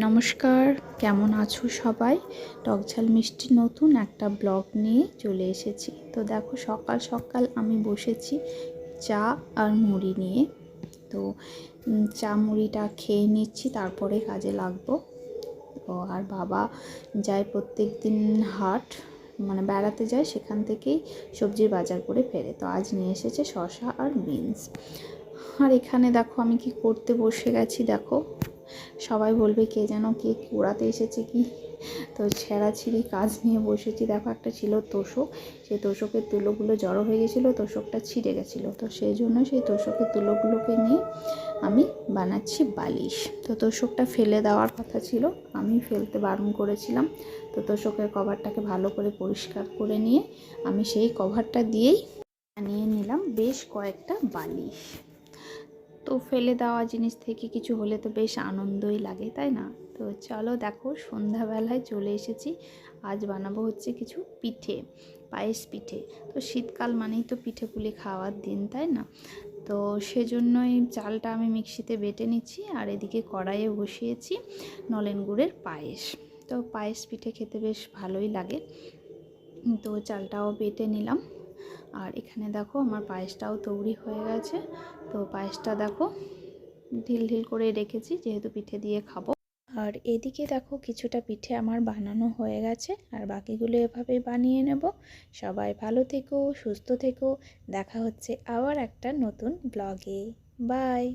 নমস্কার, কেমন আছো সবাই? টকঝাল মিষ্টি নতুন একটা ব্লগ নিয়ে চলে এসেছি। তো দেখো সকাল সকাল আমি বসেছি চা আর মুড়ি নিয়ে। তো চা মুড়িটা খেয়ে নিচ্ছি, তারপরে কাজে লাগবো। তো আর বাবা যায় প্রত্যেক দিন হাট, মানে বেড়াতে যায়, সেখান থেকেই সবজির বাজার করে ফেরে। তো আজ নিয়ে এসেছে শসা আর বিনস। আর এখানে দেখো আমি কি করতে বসে গেছি, দেখো সবাই বলবে কে যেন কে কুড়াতে এসেছে কি। তো ছেঁড়াছিঁড়ি কাজ নিয়ে বসেছি। দেখো একটা ছিল তোষক, সেই তোষকের তুলোগুলো জড়ো হয়ে গেছিলো, তোষকটা ছিঁড়ে গেছিলো। তো সেই জন্য সেই তোষকের তুলোগুলোকে নিয়ে আমি বানাচ্ছি বালিশ। তো তোষকটা ফেলে দেওয়ার কথা ছিল, আমি ফেলতে বারণ করেছিলাম। তো তোষকের কভারটাকে ভালো করে পরিষ্কার করে নিয়ে আমি সেই কভারটা দিয়েই বানিয়ে নিলাম বেশ কয়েকটা বালিশ। তো ফেলে দেওয়া জিনিস থেকে কিছু হলে তো বেশ আনন্দই লাগে, তাই না? তো চলো দেখো সন্ধ্যাবেলায় চলে এসেছি। আজ বানাবো হচ্ছে কিছু পিঠে, পায়েস পিঠে। তো শীতকাল মানেই তো পিঠে পুলি খাওয়ার দিন, তাই না? তো সেজন্যই চালটা আমি মিক্সিতে বেটে নিচ্ছি, আর এদিকে কড়াইয়ে বসিয়েছি নলেন গুড়ের পায়েস। তো পায়েস পিঠে খেতে বেশ ভালোই লাগে। তো চালটাও বেটে নিলাম, আর এখানে দেখো আমার পায়েসটাও তৈরি হয়ে গেছে। তো পায়েসটা দেখো ঢিল ঢিল করে রেখেছি, যেহেতু পিঠে দিয়ে খাবো। আর এদিকে দেখো কিছুটা পিঠে আমার বানানো হয়ে গেছে, আর বাকিগুলো এভাবেই বানিয়ে নেব। সবাই ভালো থেকো, সুস্থ থেকো। দেখা হচ্ছে আবার একটা নতুন ব্লগে। বাই।